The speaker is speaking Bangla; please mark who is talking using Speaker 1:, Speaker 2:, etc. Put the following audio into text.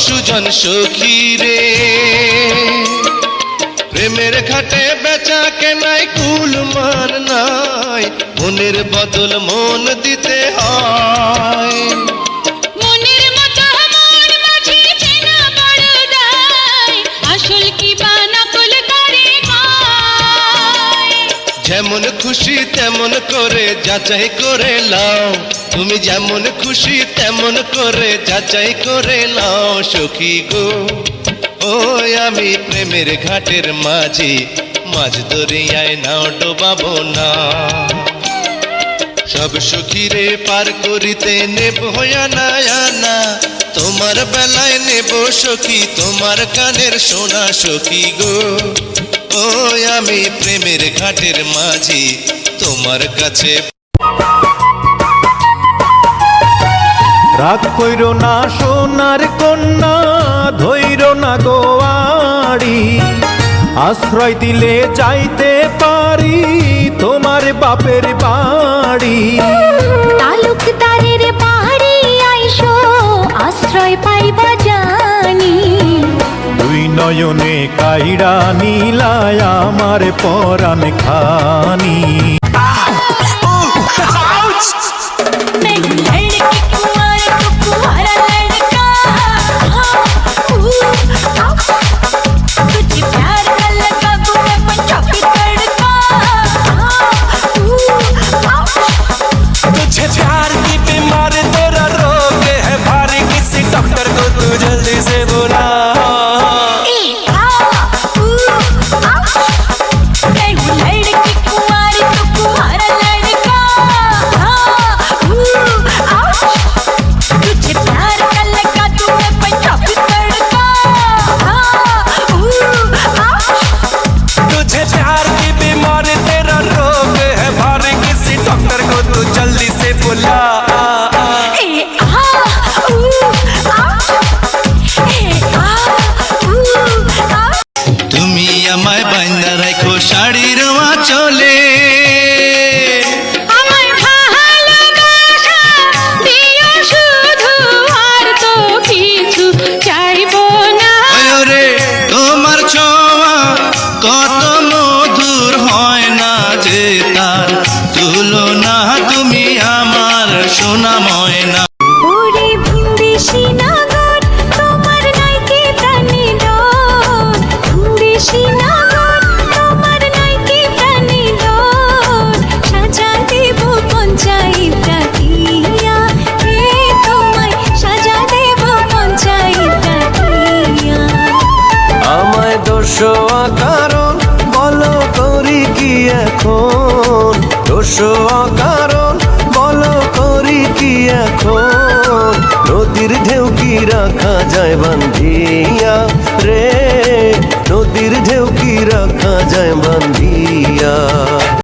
Speaker 1: সুজন সখী রে, প্রেমের ঘাটে বেচা কেনাই কুল মান নাই, মনের বদল মন দিতে হয়।
Speaker 2: মনের মতো মন মাঝে চেনা বড় দায়, আসল কি বা নকল করে হয়।
Speaker 1: যেমন খুশি তেমন করে যাচাই করে লাও, তুমি যেমন খুশি তেমন করে যাচাই করে লাও সখী গো। ওই আমি প্রেমের ঘাটের মাঝি, মাঝ দরিয়ায় নাও ডোবাবো না। সব সখীরে পার করিতে নেব আনা আনা, তোমার বেলায় নেব সখী তোমার কানের সোনা সখী গো। ওই আমি প্রেমের ঘাটের মাঝি তোমার কাছে।
Speaker 3: রাগ কইরো না সোনার কন্যা, ধৈর না গোয়াড়ি, আশ্রয় দিলে যাইতে পারি তোমার বাপের বাড়ি।
Speaker 2: তালুকদারের বাড়ি আইসো, আশ্রয় পাইবা জানি।
Speaker 3: দুই নয়নে কাইড়া নীলায় আমার পরাণ খানি।
Speaker 1: তুমি আমায় বান্দা রাখো শাড়ির আঁচলে,
Speaker 2: আমায় ভালোবাসা দিও শুধু, আর তো কিছু চাইবো না।
Speaker 1: রে তোমার ছোঁয়া কত মধুর হয় না যে তার তুলনা, তুমি আমার সোনা ময়না।
Speaker 2: ওরে ভিনদেশি নাগর, তোমার নাইকে প্রাণে ডর। ভিনদেশি নাগর, তোমার নাইকে প্রাণে ডর। সাজা দেব পঞ্চায়েতটা দিয়া, হে তোমায় সাজা দেব পঞ্চায়েতটা দিয়া।
Speaker 4: আমায় দোষোয়া কারণ বলো করি কি এখন, দোষোয়া কারণ বলো করি কি এখন। নদীর ঢেউ কি রাখা যায় বান্ধিয়া রে, নদীর ঢেউ কি রাখা যায় বান্ধিয়া।